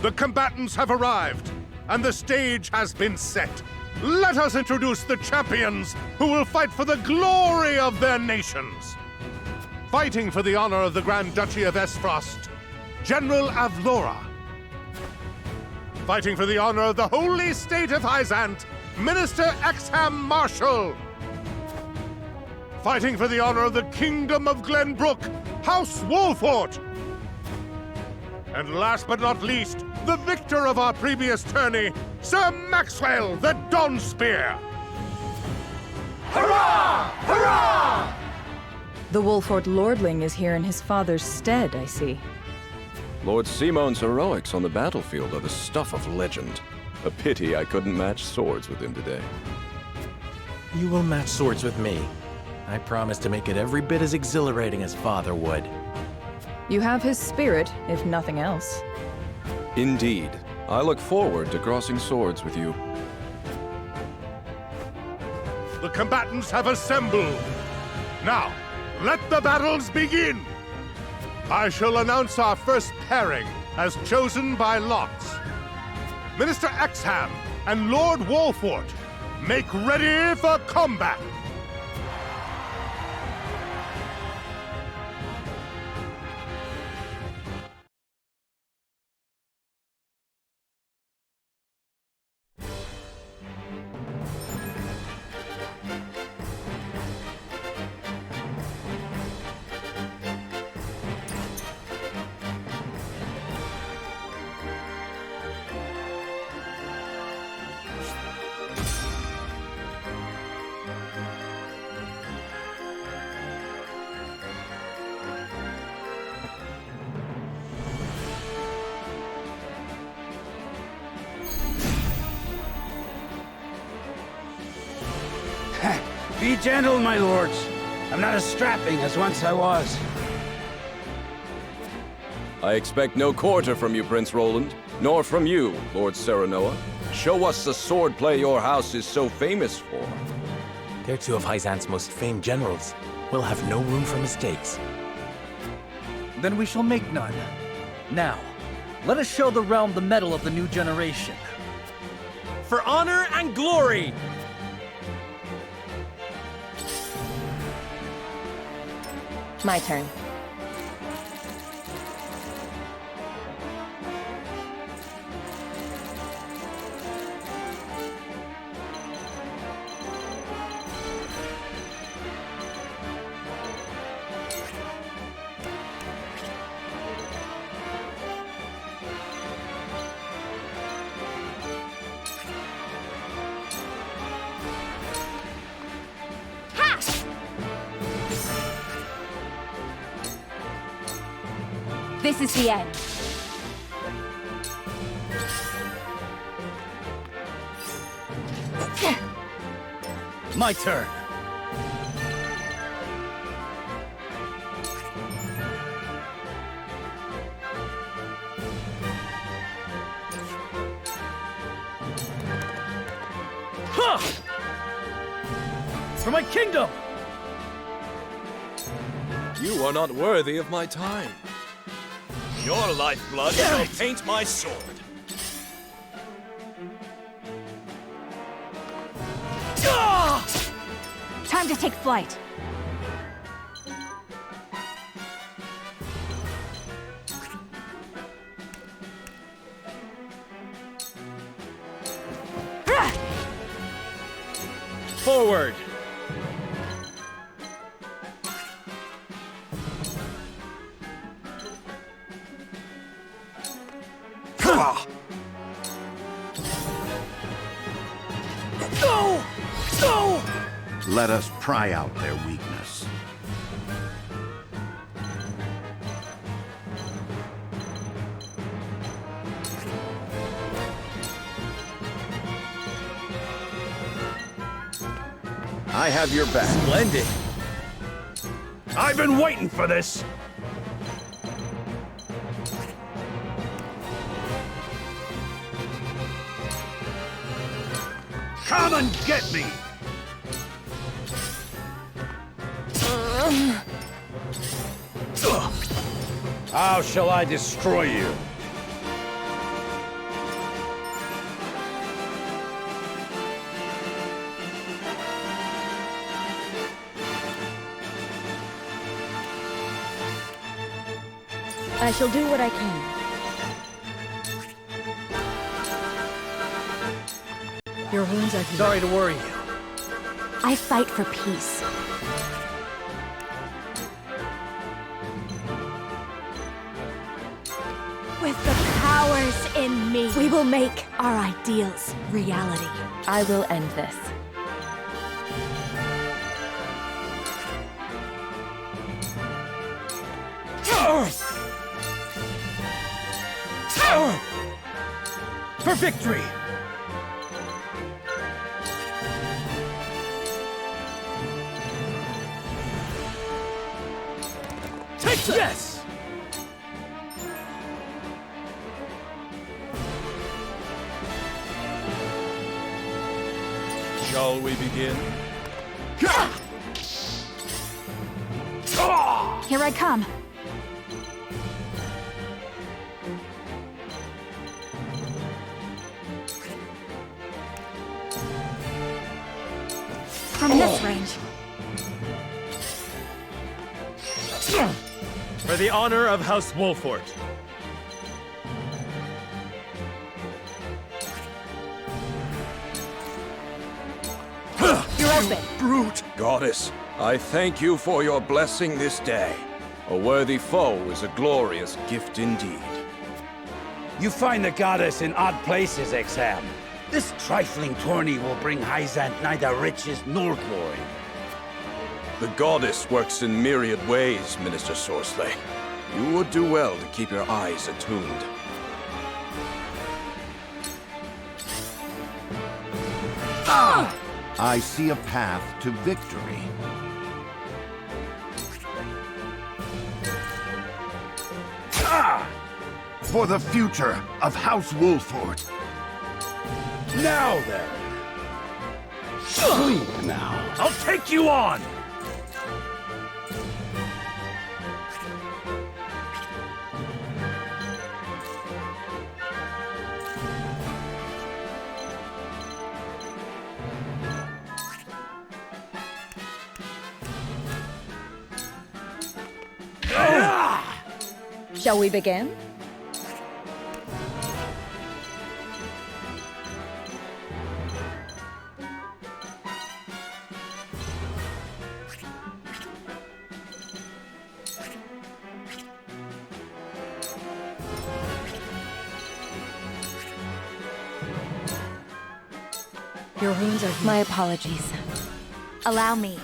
The combatants have arrived, and the stage has been set. Let us introduce the champions who will fight for the glory of their nations. Fighting for the honor of the Grand Duchy of Aesfrost, General Avlora. Fighting for the honor of the Holy State of Hyzant, Minister Exham Marshal. Fighting for the honor of the Kingdom of Glenbrook, House Wolfort. And last but not least, the victor of our previous tourney, Sir Maxwell the Dawnspear! Hurrah! Hurrah! The Wolfort Lordling is here in his father's stead, I see. Lord Simon's heroics on the battlefield are the stuff of legend. A pity I couldn't match swords with him today. You will match swords with me. I promise to make it every bit as exhilarating as Father would. You have his spirit, if nothing else. Indeed. I look forward to crossing swords with you. The combatants have assembled. Now, let the battles begin! I shall announce our first pairing, as chosen by lots. Minister Exham and Lord Wolfort, make ready for combat! Be gentle, my lords. I'm not as strapping as once I was. I expect no quarter from you, Prince Roland, nor from you, Lord Serenoa. Show us the swordplay your house is so famous for. They're two of Hyzant's most famed generals. We'll have no room for mistakes. Then we shall make none. Now, let us show the realm the mettle of the new generation. For honor and glory! My turn. This is the end. My turn. Ha! For my kingdom! You are not worthy of my time. Your lifeblood shall paint my sword. Time to take flight. Forward! Go! Go! Let us pry out their weakness. I have your back. Splendid! I've been waiting for this! Come and get me! How shall I destroy you? I shall do what I can. Your wounds are healed. Sorry to worry you. I fight for peace. With the powers in me, we will make our ideals reality. I will end this. For victory! Take this! Shall we begin? Here I come. From this range. For the honor of House Wolfort. You're open. Brute! Goddess, I thank you for your blessing this day. A worthy foe is a glorious gift indeed. You find the goddess in odd places, Exam. This trifling tourney will bring Hyzant neither riches nor glory. The goddess works in myriad ways, Minister Sorsley. You would do well to keep your eyes attuned. I see a path to victory. For the future of House Wolfort. Now then. Sleep now. I'll take you on! Shall we begin? Your wounds are healed. My apologies. Allow me.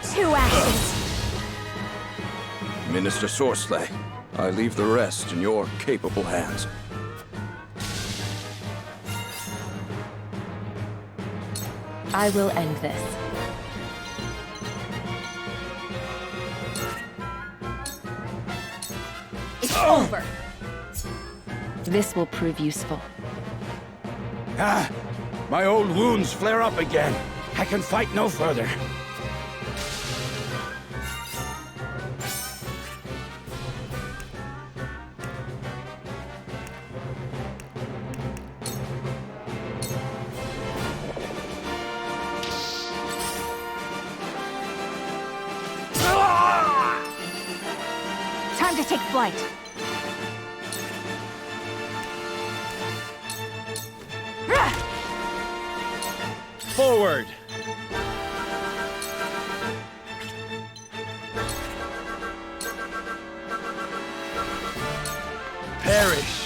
Two actions. Minister Sorsley, I leave the rest in your capable hands. I will end this. It's over. This will prove useful. Ah! My old wounds flare up again. I can fight no further. Time to take flight. Forward! Perish!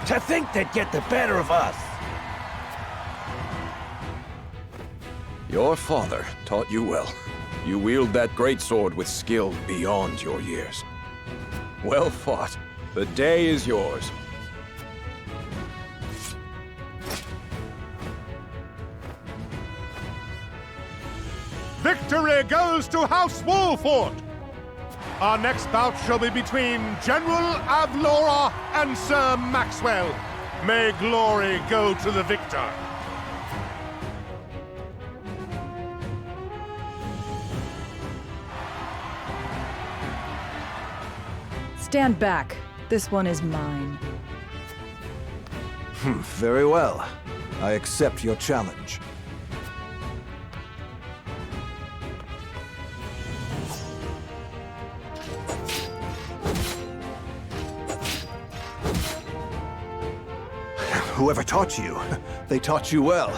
To think they'd get the better of us! Your father taught you well. You wield that greatsword with skill beyond your years. Well fought. The day is yours. Victory goes to House Wolford! Our next bout shall be between General Avlora and Sir Maxwell. May glory go to the victor. Stand back. This one is mine. Very well. I accept your challenge. Whoever taught you, they taught you well.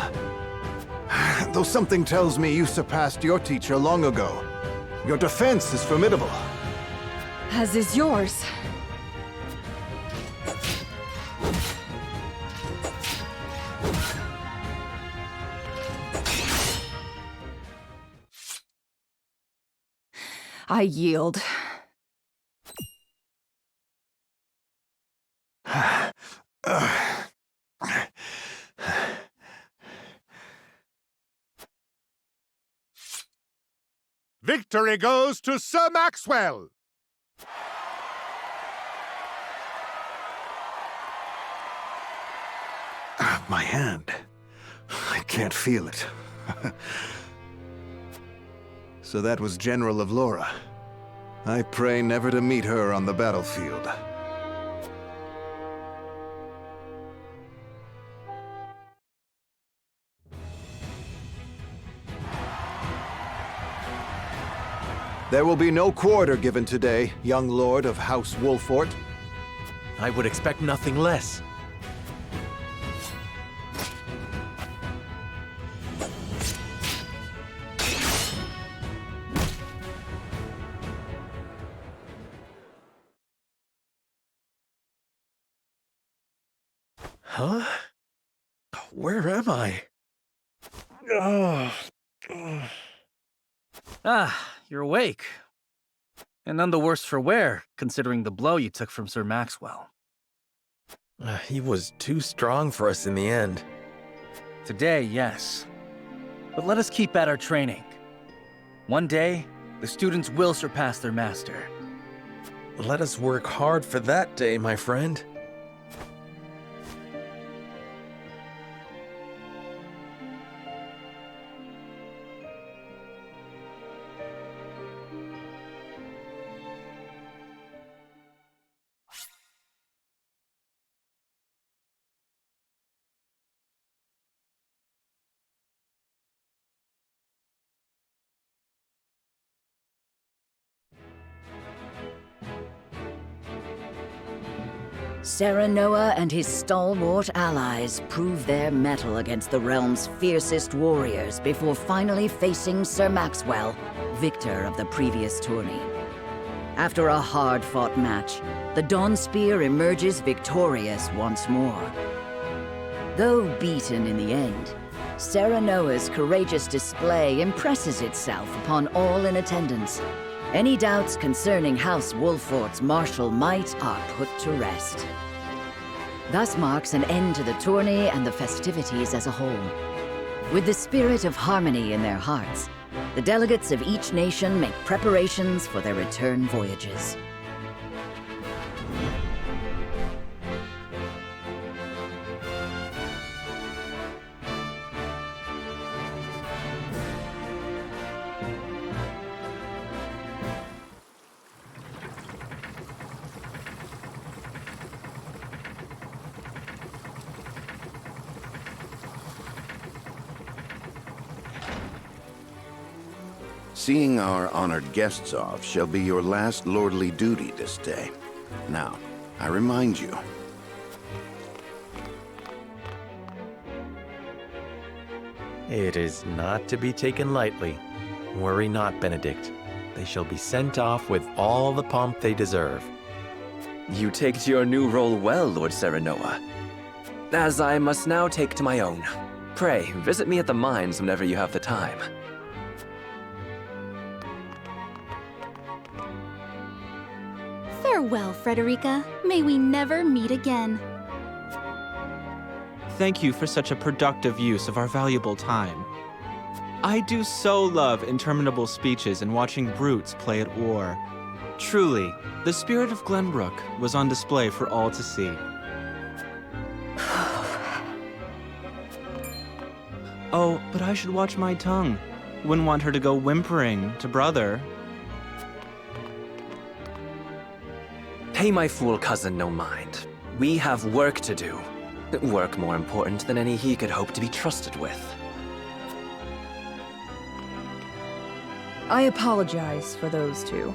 Though something tells me you surpassed your teacher long ago. Your defense is formidable. As is yours. I yield. Victory goes to Sir Maxwell! My hand. I can't feel it. So that was General Avlora. I pray never to meet her on the battlefield. There will be no quarter given today, young lord of House Wolford. I would expect nothing less. Huh? Where am I? Ah, you're awake. And none the worse for wear, considering the blow you took from Sir Maxwell. He was too strong for us in the end. Today, yes. But let us keep at our training. One day, the students will surpass their master. Let us work hard for that day, my friend. Serenoa and his stalwart allies prove their mettle against the realm's fiercest warriors before finally facing Sir Maxwell, victor of the previous tourney. After a hard-fought match, the Dawn Spear emerges victorious once more. Though beaten in the end, Serenoa's courageous display impresses itself upon all in attendance. Any doubts concerning House Wolford's martial might are put to rest. Thus marks an end to the tourney and the festivities as a whole. With the spirit of harmony in their hearts, the delegates of each nation make preparations for their return voyages. Seeing our honored guests off shall be your last lordly duty this day. Now, I remind you. It is not to be taken lightly. Worry not, Benedict. They shall be sent off with all the pomp they deserve. You take to your new role well, Lord Serenoa, as I must now take to my own. Pray, visit me at the mines whenever you have the time. Farewell, Frederica. May we never meet again. Thank you for such a productive use of our valuable time. I do so love interminable speeches and watching brutes play at war. Truly, the spirit of Glenbrook was on display for all to see. Oh, but I should watch my tongue. Wouldn't want her to go whimpering to brother. Pay my fool cousin no mind. We have work to do. Work more important than any he could hope to be trusted with. I apologize for those two.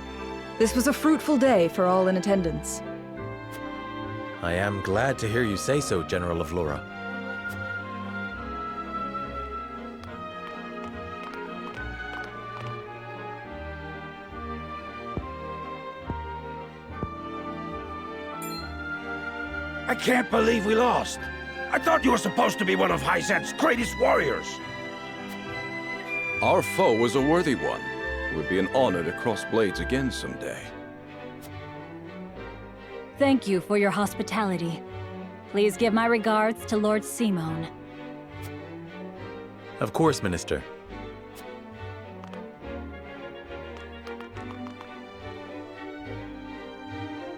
This was a fruitful day for all in attendance. I am glad to hear you say so, General of Laura. I can't believe we lost. I thought you were supposed to be one of Hyzant's greatest warriors. Our foe was a worthy one. It would be an honor to cross blades again someday. Thank you for your hospitality. Please give my regards to Lord Simone. Of course, Minister.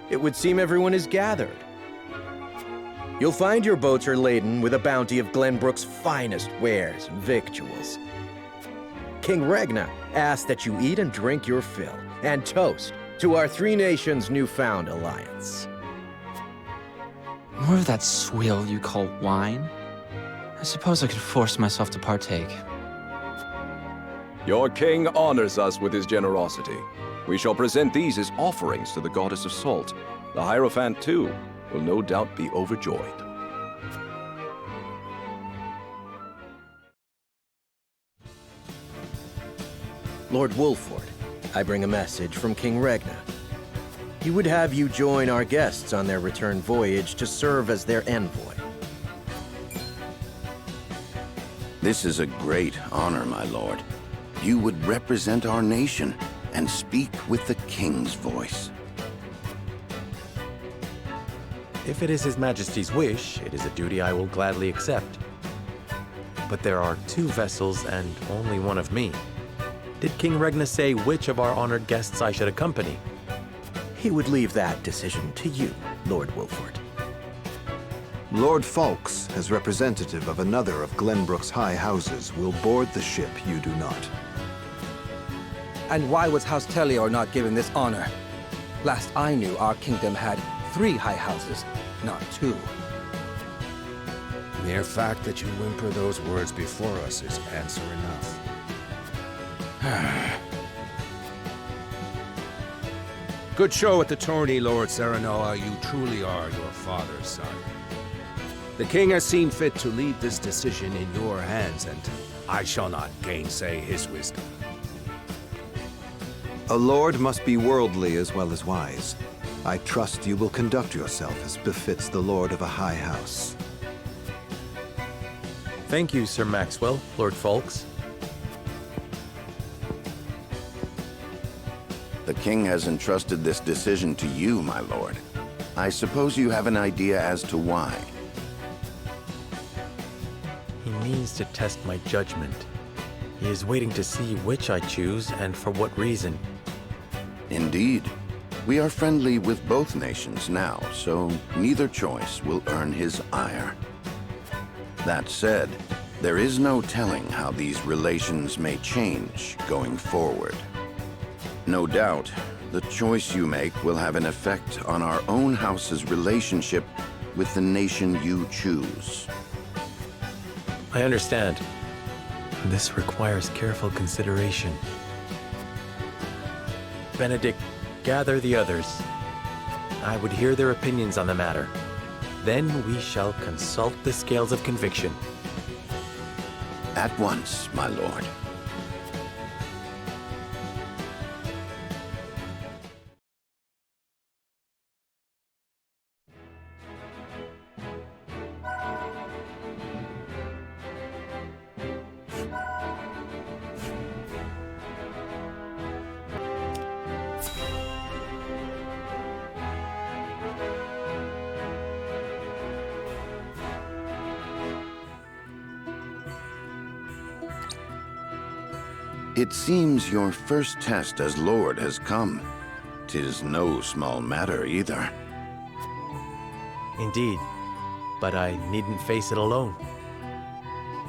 It would seem everyone is gathered. You'll find your boats are laden with a bounty of Glenbrook's finest wares and victuals. King Regna asks that you eat and drink your fill, and toast to our three nations' newfound alliance. More of that swill you call wine? I suppose I could force myself to partake. Your king honors us with his generosity. We shall present these as offerings to the goddess of salt. The Hierophant, too, will no doubt be overjoyed. Lord Wolford, I bring a message from King Regna. He would have you join our guests on their return voyage to serve as their envoy. This is a great honor, my lord. You would represent our nation and speak with the king's voice. If it is His Majesty's wish, it is a duty I will gladly accept. But there are 2 vessels and only one of me. Did King Regna say which of our honored guests I should accompany? He would leave that decision to you, Lord Wolford. Lord Falks, as representative of another of Glenbrook's high houses, will board the ship you do not. And why was House Tellior not given this honor? Last I knew, our kingdom had 3 high houses, not 2. The mere fact that you whimper those words before us is answer enough. Good show at the tourney, Lord Serenoa. You truly are your father's son. The king has seen fit to leave this decision in your hands, and I shall not gainsay his wisdom. A lord must be worldly as well as wise. I trust you will conduct yourself as befits the lord of a high house. Thank you, Sir Maxwell, Lord Falks. The king has entrusted this decision to you, my lord. I suppose you have an idea as to why. He means to test my judgment. He is waiting to see which I choose and for what reason. Indeed. We are friendly with both nations now, so neither choice will earn his ire. That said, there is no telling how these relations may change going forward. No doubt, the choice you make will have an effect on our own house's relationship with the nation you choose. I understand. This requires careful consideration. Benedict, gather the others. I would hear their opinions on the matter. Then we shall consult the scales of conviction. At once, my lord. It seems your first test as Lord has come. 'Tis no small matter either. Indeed, but I needn't face it alone.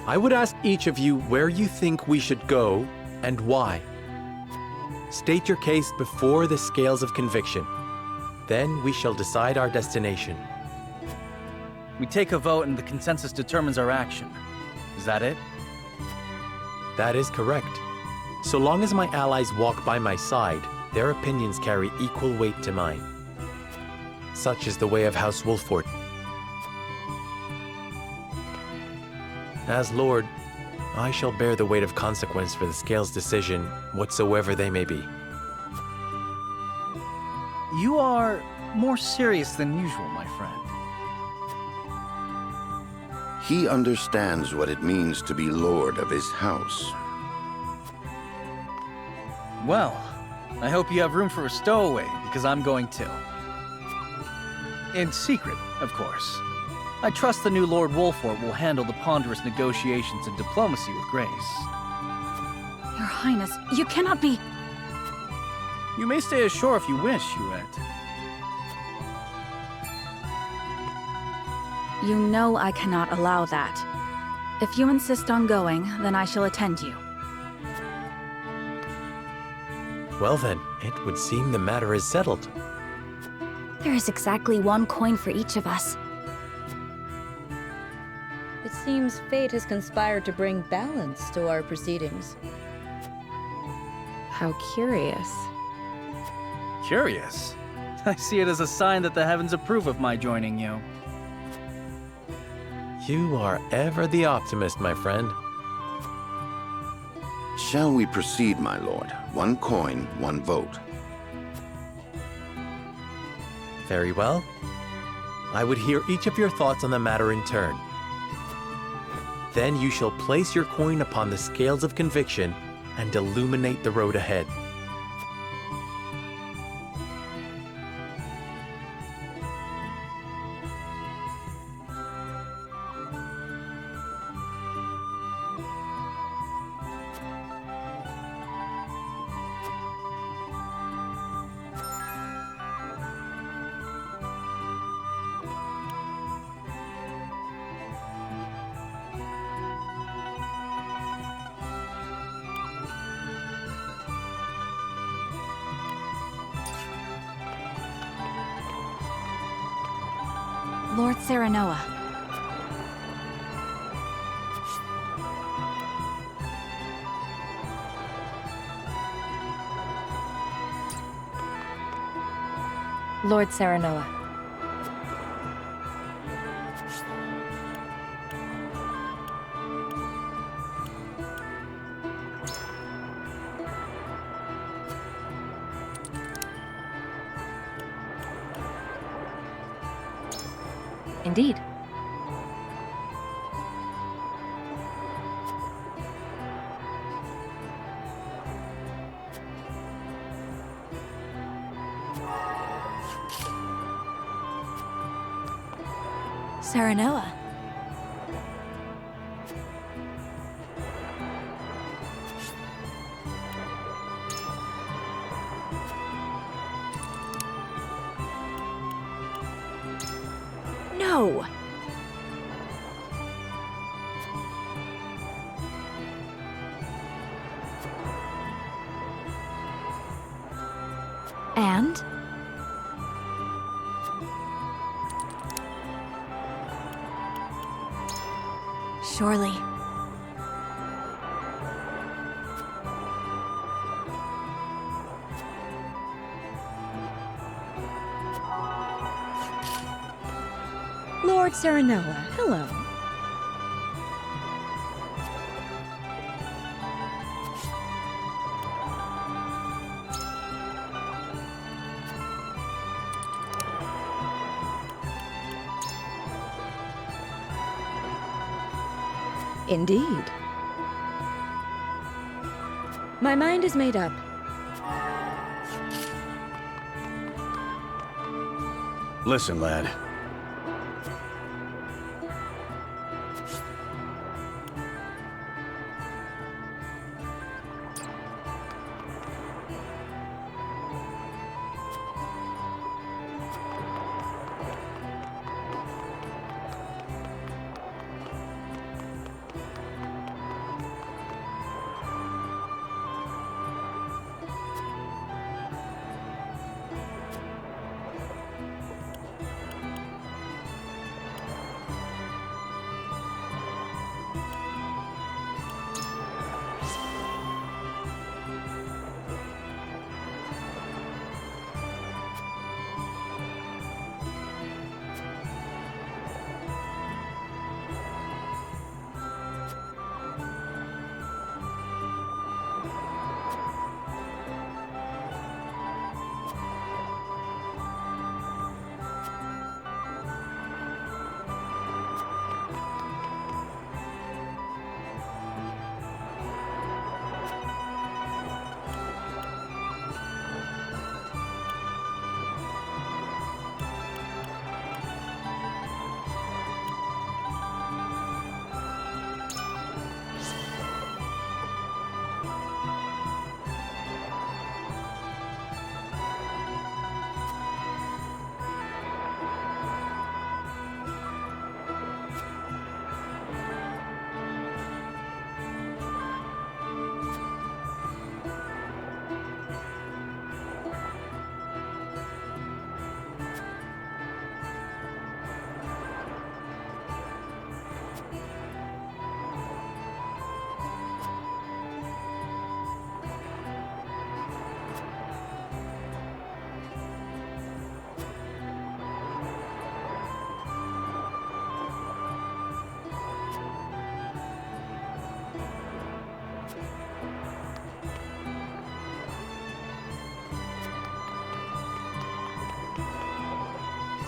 I would ask each of you where you think we should go and why. State your case before the scales of conviction. Then we shall decide our destination. We take a vote and the consensus determines our action. Is that it? That is correct. So long as my allies walk by my side, their opinions carry equal weight to mine. Such is the way of House Wolfort. As Lord, I shall bear the weight of consequence for the Scales' decision, whatsoever they may be. You are more serious than usual, my friend. He understands what it means to be Lord of his house. Well, I hope you have room for a stowaway, because I'm going too. In secret, of course. I trust the new Lord Wolfort will handle the ponderous negotiations and diplomacy with grace. Your Highness, you cannot be... You may stay ashore if you wish, Huette. You know I cannot allow that. If you insist on going, then I shall attend you. Well then, it would seem the matter is settled. There is exactly one coin for each of us. It seems fate has conspired to bring balance to our proceedings. How curious. Curious? I see it as a sign that the heavens approve of my joining you. You are ever the optimist, my friend. Shall we proceed, my lord? One coin, one vote. Very well. I would hear each of your thoughts on the matter in turn. Then you shall place your coin upon the scales of conviction and illuminate the road ahead. Lord Serenoa. Lord Serenoa. Indeed. Serenoa. No! And? Surely. Lord Serenoa, hello. Indeed. My mind is made up. Listen, lad.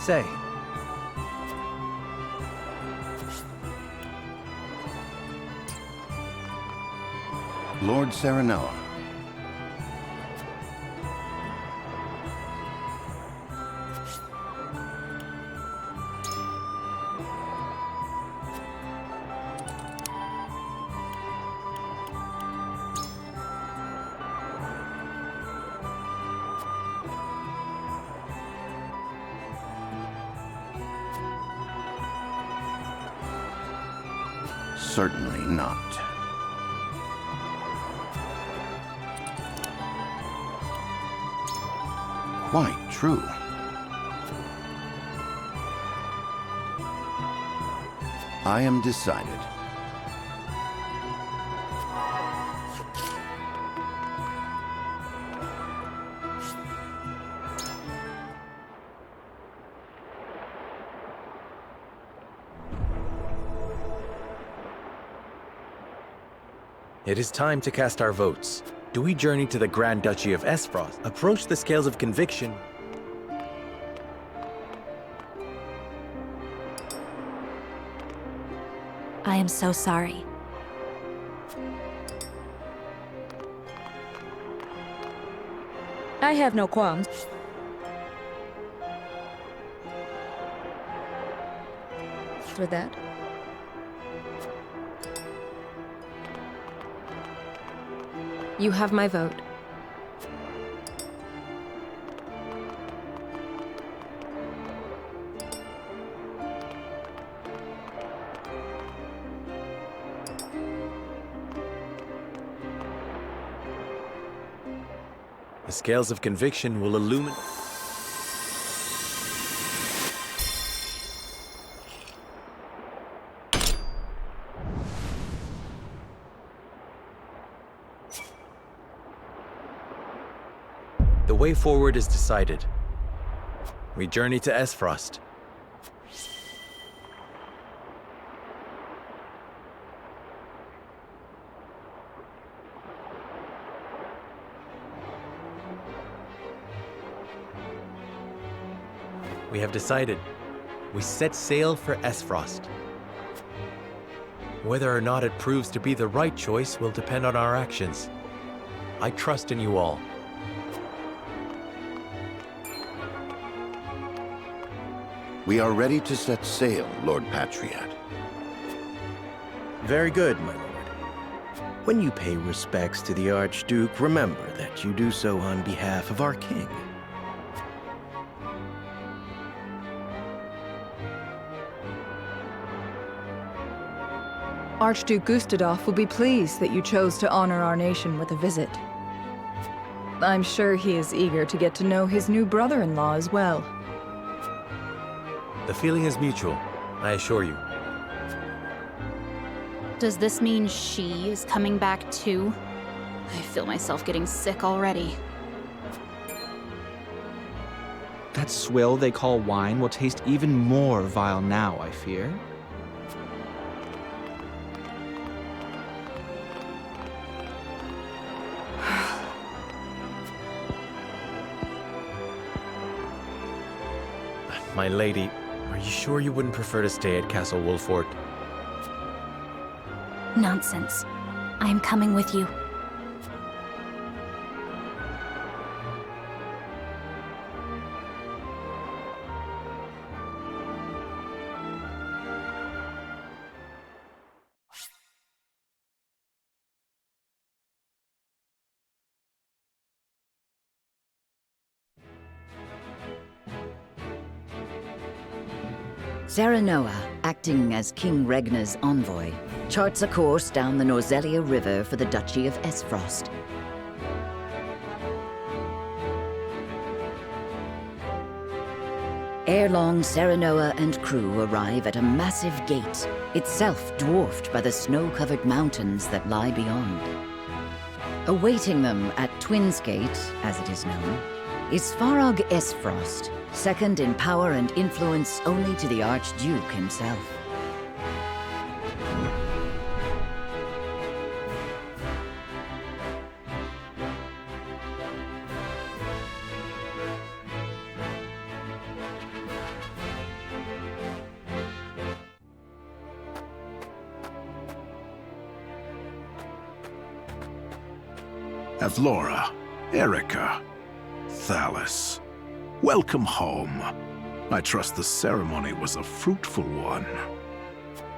Say, Lord Serenoa. Certainly not. Quite true. I am decided. It is time to cast our votes. Do we journey to the Grand Duchy of Aesfrost, approach the scales of conviction? I am so sorry. I have no qualms. For that. You have my vote. The scales of conviction will illuminate. The way forward is decided. We journey to Aesfrost. We have decided. We set sail for Aesfrost. Whether or not it proves to be the right choice will depend on our actions. I trust in you all. We are ready to set sail, Lord Patriot. Very good, my lord. When you pay respects to the Archduke, remember that you do so on behalf of our king. Archduke Gustadolf will be pleased that you chose to honor our nation with a visit. I'm sure he is eager to get to know his new brother-in-law as well. The feeling is mutual, I assure you. Does this mean she is coming back too? I feel myself getting sick already. That swill they call wine will taste even more vile now, I fear. My lady, are you sure you wouldn't prefer to stay at Castle Wolfort? Nonsense. I am coming with you. Serenoa, acting as King Regna's envoy, charts a course down the Norzelia River for the Duchy of Aesfrost. Ere long, Serenoa and crew arrive at a massive gate, itself dwarfed by the snow-covered mountains that lie beyond. Awaiting them at Twins Gate, as it is known, is Farog Aesfrost, second in power and influence only to the Archduke himself. Avlora, Erica, Thalis. Welcome home. I trust the ceremony was a fruitful one.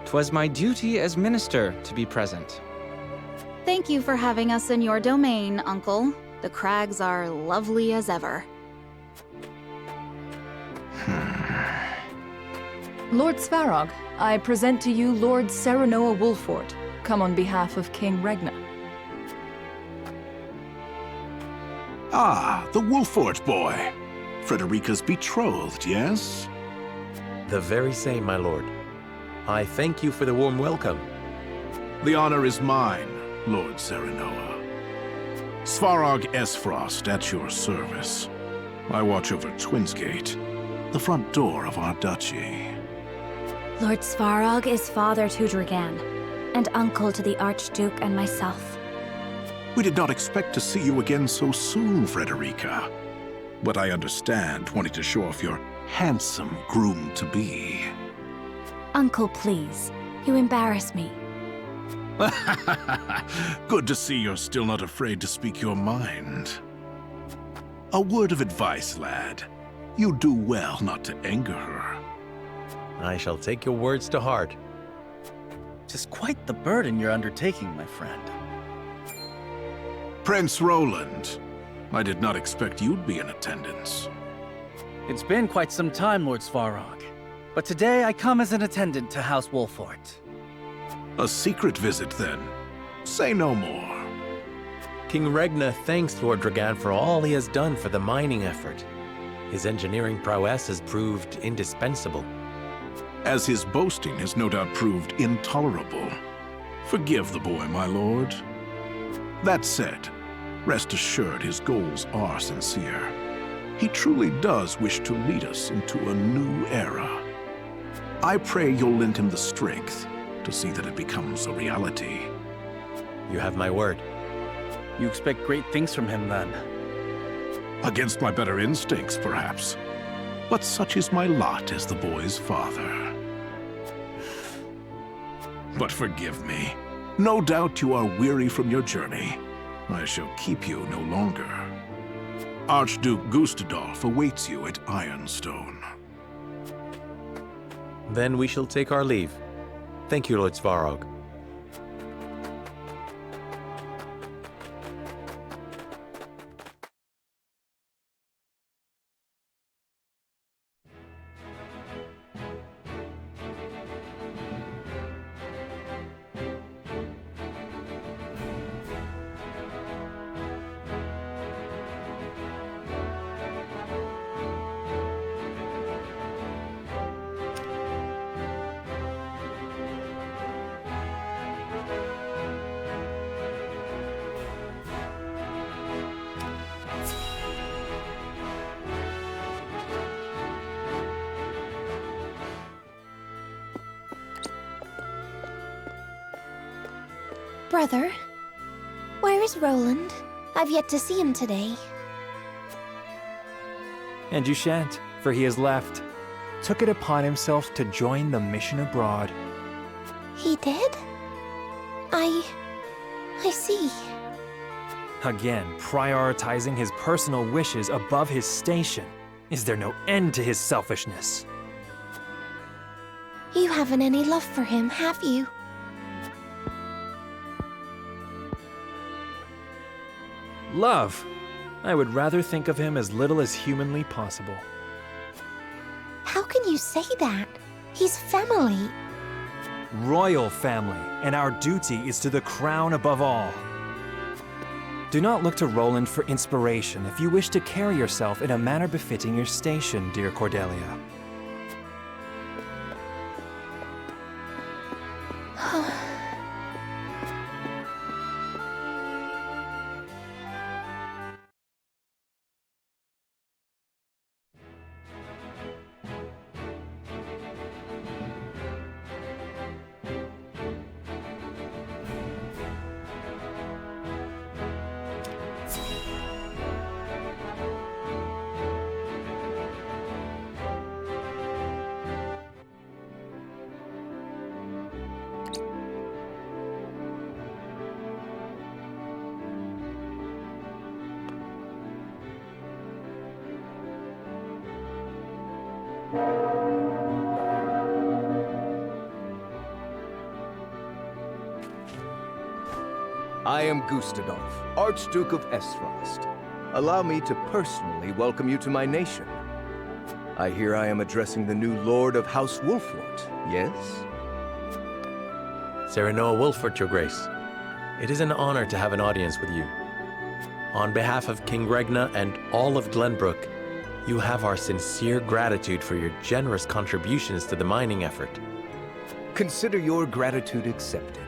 'Twas my duty as minister to be present. Thank you for having us in your domain, Uncle. The crags are lovely as ever. Lord Svarog, I present to you Lord Serenoa Wolfort, come on behalf of King Regna. Ah, the Wolfort boy. Frederica's betrothed, yes? The very same, my lord. I thank you for the warm welcome. The honor is mine, Lord Serenoa. Svarog Aesfrost at your service. I watch over Twinsgate, the front door of our duchy. Lord Svarog is father to Dragan, and uncle to the Archduke and myself. We did not expect to see you again so soon, Frederica. But I understand wanting to show off your handsome groom-to-be. Uncle, please. You embarrass me. Good to see you're still not afraid to speak your mind. A word of advice, lad. You do well not to anger her. I shall take your words to heart. Tis quite the burden you're undertaking, my friend. Prince Roland, I did not expect you'd be in attendance. It's been quite some time, Lord Svarog. But today I come as an attendant to House Wolfort. A secret visit, then. Say no more. King Regna thanks Lord Dragan for all he has done for the mining effort. His engineering prowess has proved indispensable. As his boasting has no doubt proved intolerable. Forgive the boy, my lord. That said, rest assured his goals are sincere. He truly does wish to lead us into a new era. I pray you'll lend him the strength to see that it becomes a reality. You have my word. You expect great things from him, then? Against my better instincts, perhaps. But such is my lot as the boy's father. But forgive me. No doubt you are weary from your journey. I shall keep you no longer. Archduke Gustadolf awaits you at Ironstone. Then we shall take our leave. Thank you, Lord Svarog. Brother, where is Roland? I've yet to see him today. And you shan't, for he has left. Took it upon himself to join the mission abroad. He did? I see. Again, prioritizing his personal wishes above his station. Is there no end to his selfishness? You haven't any love for him, have you? Love? I would rather think of him as little as humanly possible. How can you say that? He's family. Royal family, and our duty is to the crown above all. Do not look to Roland for inspiration if you wish to carry yourself in a manner befitting your station, dear Cordelia. I am Gustadolf, Archduke of Aesfrost. Allow me to personally welcome you to my nation. I hear I am addressing the new Lord of House Wolfort, yes? Serenoa Wolfort, Your Grace. It is an honor to have an audience with you. On behalf of King Regna and all of Glenbrook, you have our sincere gratitude for your generous contributions to the mining effort. Consider your gratitude accepted.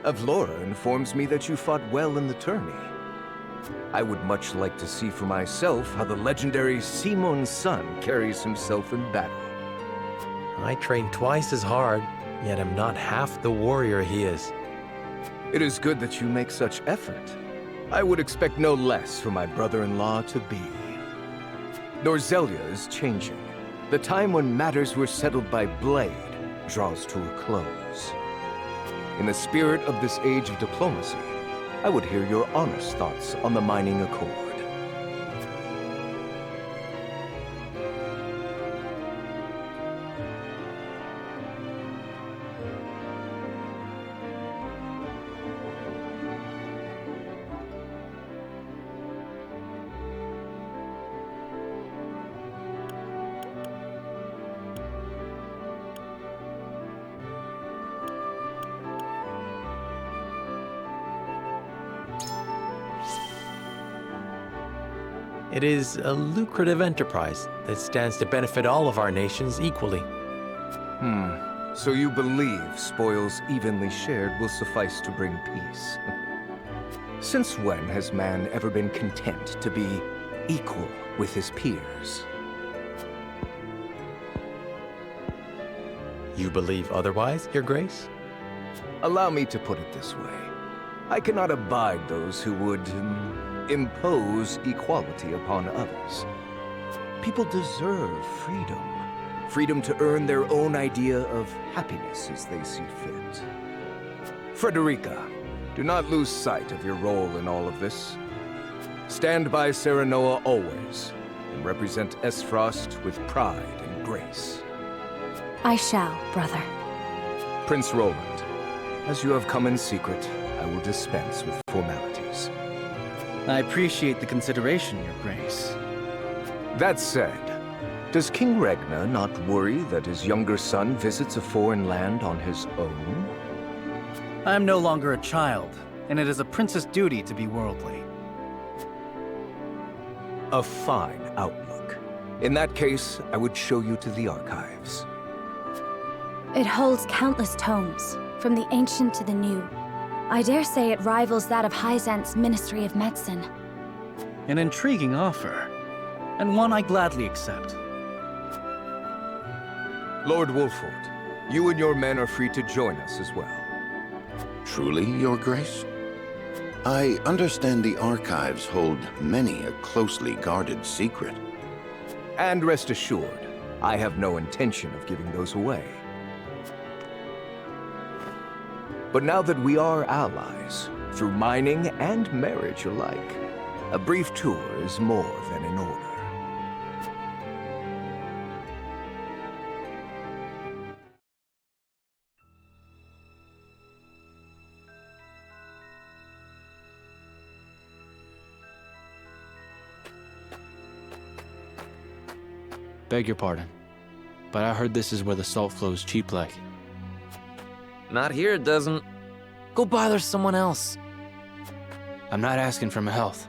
Avlora informs me that you fought well in the tourney. I would much like to see for myself how the legendary Simon's son carries himself in battle. I train twice as hard, yet am not half the warrior he is. It is good that you make such effort. I would expect no less for my brother-in-law to be. Norzelia is changing. The time when matters were settled by blade draws to a close. In the spirit of this age of diplomacy, I would hear your honest thoughts on the mining accord. It is a lucrative enterprise that stands to benefit all of our nations equally. So you believe spoils evenly shared will suffice to bring peace? Since when has man ever been content to be equal with his peers? You believe otherwise, Your Grace? Allow me to put it this way. I cannot abide those who would impose equality upon others. People deserve freedom. Freedom to earn their own idea of happiness as they see fit. Frederica, do not lose sight of your role in all of this. Stand by Serenoa always, and represent Aesfrost with pride and grace. I shall, brother. Prince Roland, as you have come in secret, I will dispense with formalities. I appreciate the consideration, Your Grace. That said, does King Regna not worry that his younger son visits a foreign land on his own? I am no longer a child, and it is a prince's duty to be worldly. A fine outlook. In that case, I would show you to the archives. It holds countless tomes, from the ancient to the new. I dare say it rivals that of Hyzant's Ministry of Medicine. An intriguing offer, and one I gladly accept. Lord Wolfort, you and your men are free to join us as well. Truly, Your Grace? I understand the archives hold many a closely guarded secret. And rest assured, I have no intention of giving those away. But now that we are allies, through mining and marriage alike, a brief tour is more than in order. Beg your pardon, but I heard this is where the salt flows cheap like. Not here, it doesn't. Go bother someone else. I'm not asking for my health.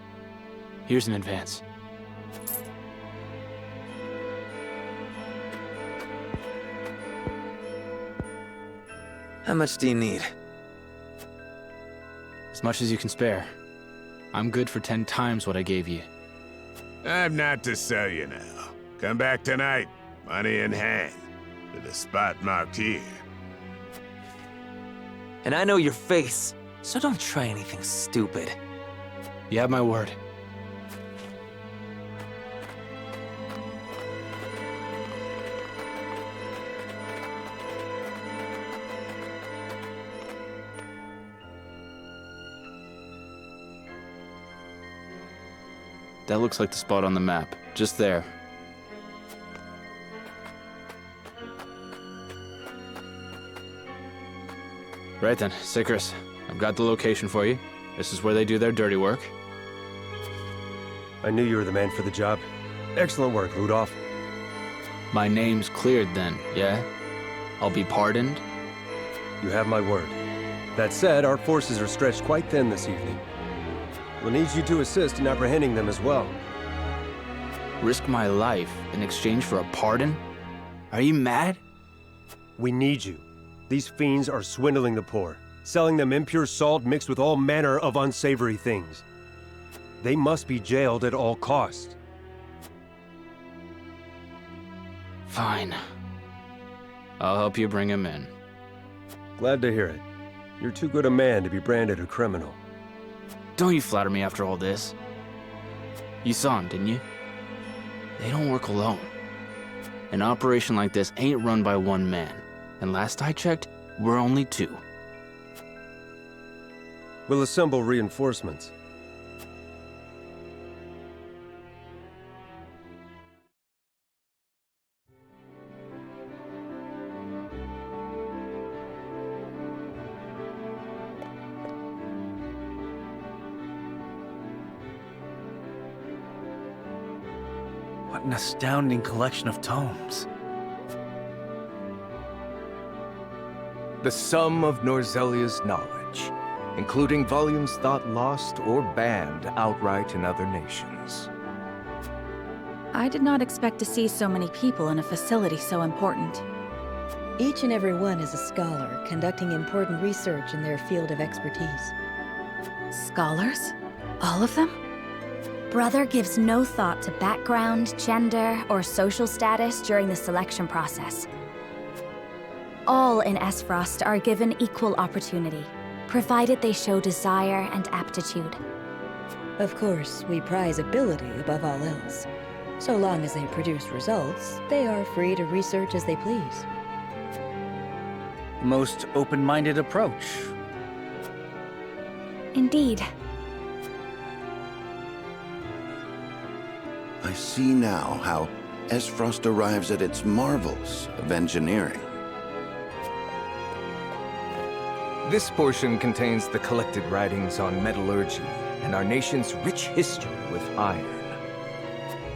Here's an advance. How much do you need? As much as you can spare. I'm good for 10 times what I gave you. I'm not to sell you now. Come back tonight, money in hand, to the spot marked here. And I know your face, so don't try anything stupid. You have my word. That looks like the spot on the map, just there. Right then, Sickers. I've got the location for you. This is where they do their dirty work. I knew you were the man for the job. Excellent work, Ludolf. My name's cleared then, yeah? I'll be pardoned? You have my word. That said, our forces are stretched quite thin this evening. We'll need you to assist in apprehending them as well. Risk my life in exchange for a pardon? Are you mad? We need you. These fiends are swindling the poor, selling them impure salt mixed with all manner of unsavory things. They must be jailed at all costs. Fine. I'll help you bring him in. Glad to hear it. You're too good a man to be branded a criminal. Don't you flatter me after all this. You saw him, didn't you? They don't work alone. An operation like this ain't run by one man. And last I checked, we're only 2. We'll assemble reinforcements. What an astounding collection of tomes. The sum of Norzelia's knowledge, including volumes thought lost or banned outright in other nations. I did not expect to see so many people in a facility so important. Each and every one is a scholar, conducting important research in their field of expertise. Scholars? All of them? Brother gives no thought to background, gender, or social status during the selection process. All in Aesfrost are given equal opportunity, provided they show desire and aptitude. Of course, we prize ability above all else. So long as they produce results, they are free to research as they please. Most open-minded approach. Indeed. I see now how Aesfrost arrives at its marvels of engineering. This portion contains the collected writings on metallurgy and our nation's rich history with iron.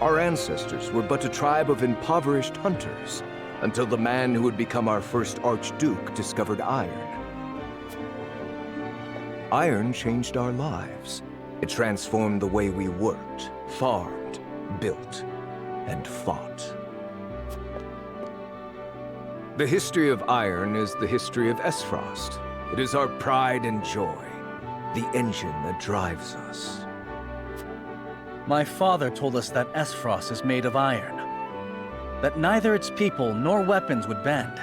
Our ancestors were but a tribe of impoverished hunters until the man who would become our first Archduke discovered iron. Iron changed our lives. It transformed the way we worked, farmed, built, and fought. The history of iron is the history of Aesfrost. It is our pride and joy, the engine that drives us. My father told us that Aesfrost is made of iron, that neither its people nor weapons would bend.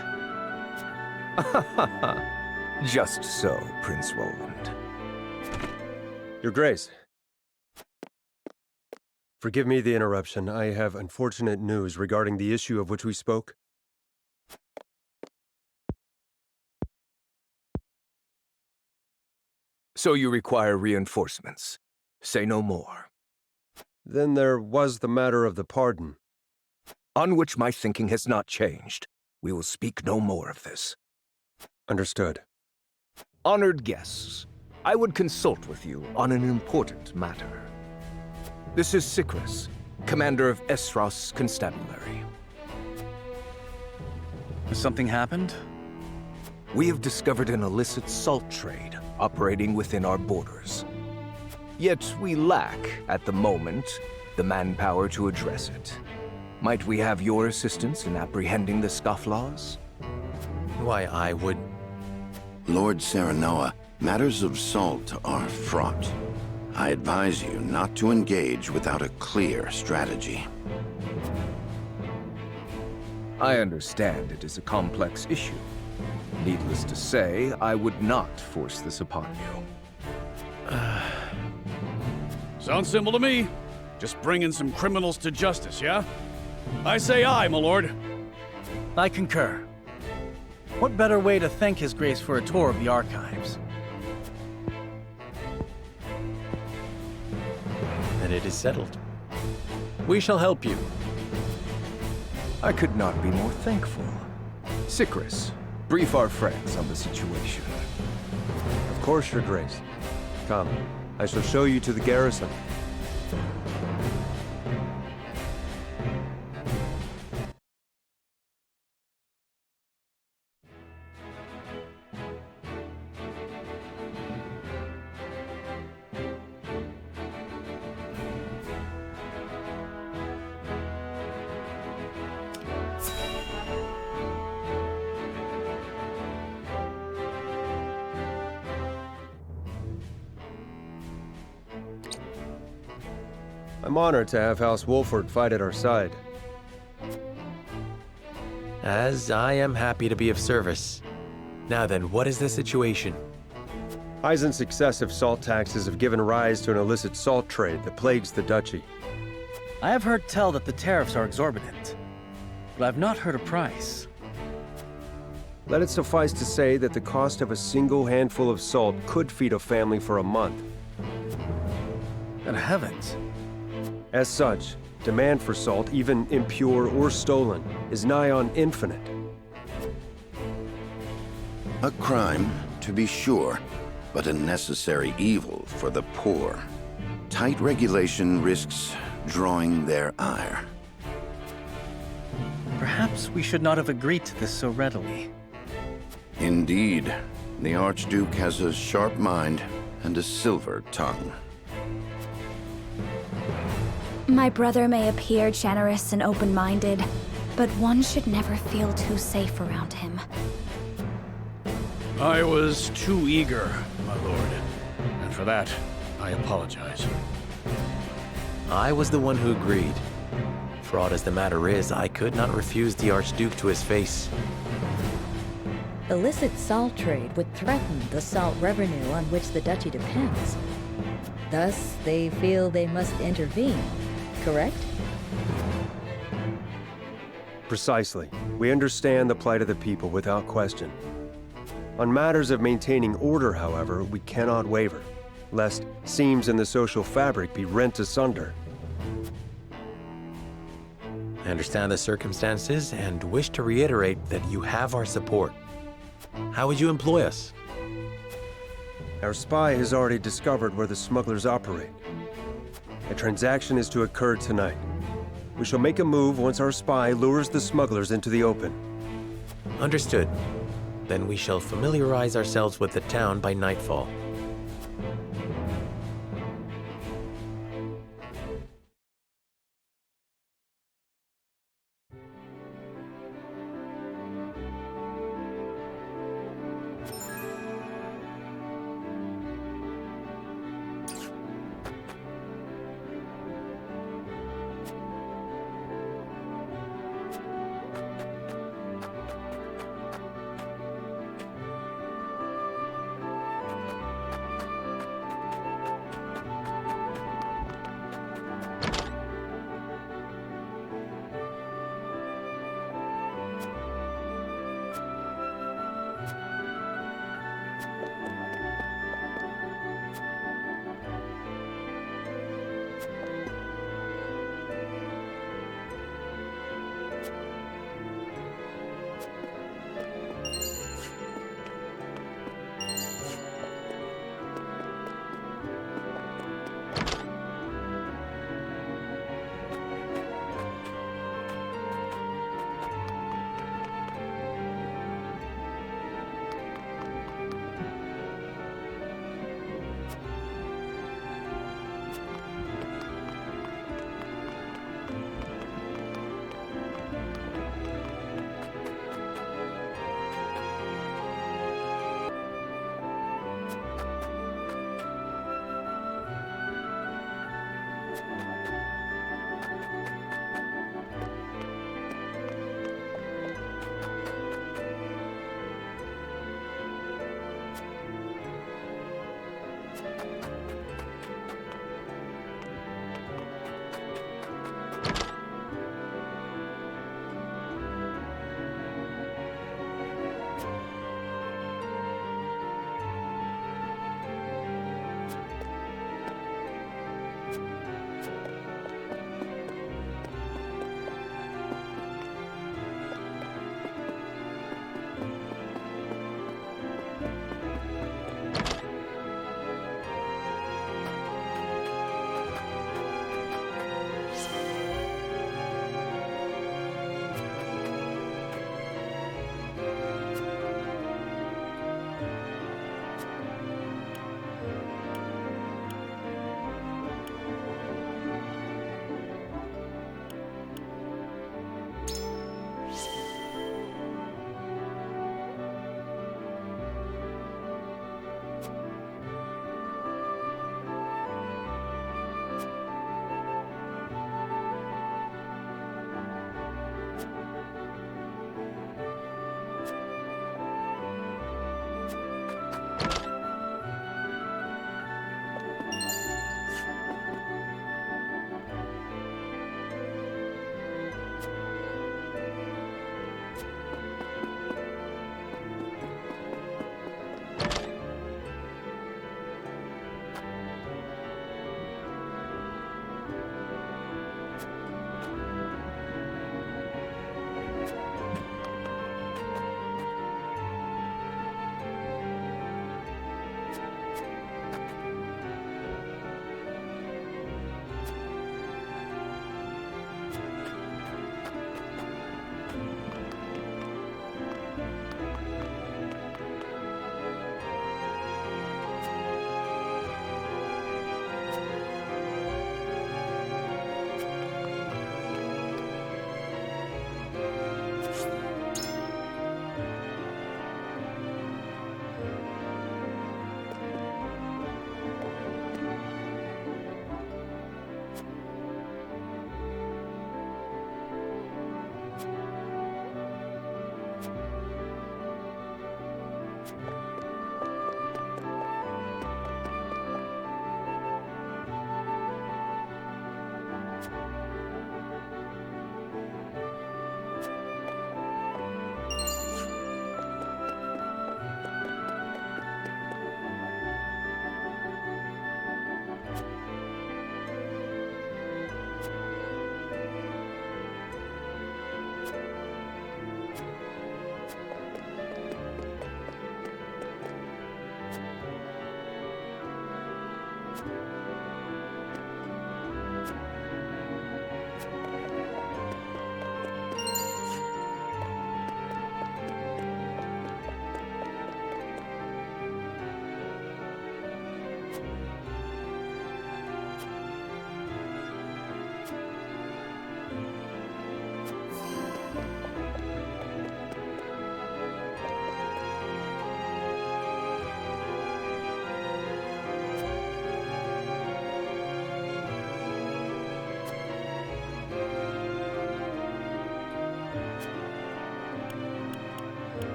Just so, Prince Roland. Your Grace. Forgive me the interruption. I have unfortunate news regarding the issue of which we spoke. So you require reinforcements. Say no more. Then there was the matter of the pardon. On which my thinking has not changed. We will speak no more of this. Understood. Honored guests, I would consult with you on an important matter. This is Ch3, commander of Aesfrost's constabulary. Has something happened? We have discovered an illicit salt trade operating within our borders. Yet we lack, at the moment, the manpower to address it. Might we have your assistance in apprehending the scofflaws? Why, I would... Lord Serenoa, matters of salt are fraught. I advise you not to engage without a clear strategy. I understand it is a complex issue. Needless to say, I would not force this upon you. Sounds simple to me. Just bringing some criminals to justice, yeah? I say aye, my lord. I concur. What better way to thank His Grace for a tour of the archives? Then it is settled. We shall help you. I could not be more thankful. Ch3, brief our friends on the situation. Of course, Your Grace. Come, I shall show you to the garrison. I'm honored to have House Wolford fight at our side. As I am happy to be of service. Now then, what is the situation? Eisen's excessive salt taxes have given rise to an illicit salt trade that plagues the duchy. I have heard tell that the tariffs are exorbitant, but I've not heard a price. Let it suffice to say that the cost of a single handful of salt could feed a family for a month. Good heavens. As such, demand for salt, even impure or stolen, is nigh on infinite. A crime, to be sure, but a necessary evil for the poor. Tight regulation risks drawing their ire. Perhaps we should not have agreed to this so readily. Indeed, the Archduke has a sharp mind and a silver tongue. My brother may appear generous and open-minded, but one should never feel too safe around him. I was too eager, my lord, and for that, I apologize. I was the one who agreed. Fraught as the matter is, I could not refuse the Archduke to his face. Illicit salt trade would threaten the salt revenue on which the duchy depends. Thus, they feel they must intervene, correct? Precisely. We understand the plight of the people without question. On matters of maintaining order, however, we cannot waver, lest seams in the social fabric be rent asunder. I understand the circumstances and wish to reiterate that you have our support. How would you employ us? Our spy has already discovered where the smugglers operate. A transaction is to occur tonight. We shall make a move once our spy lures the smugglers into the open. Understood. Then we shall familiarize ourselves with the town by nightfall.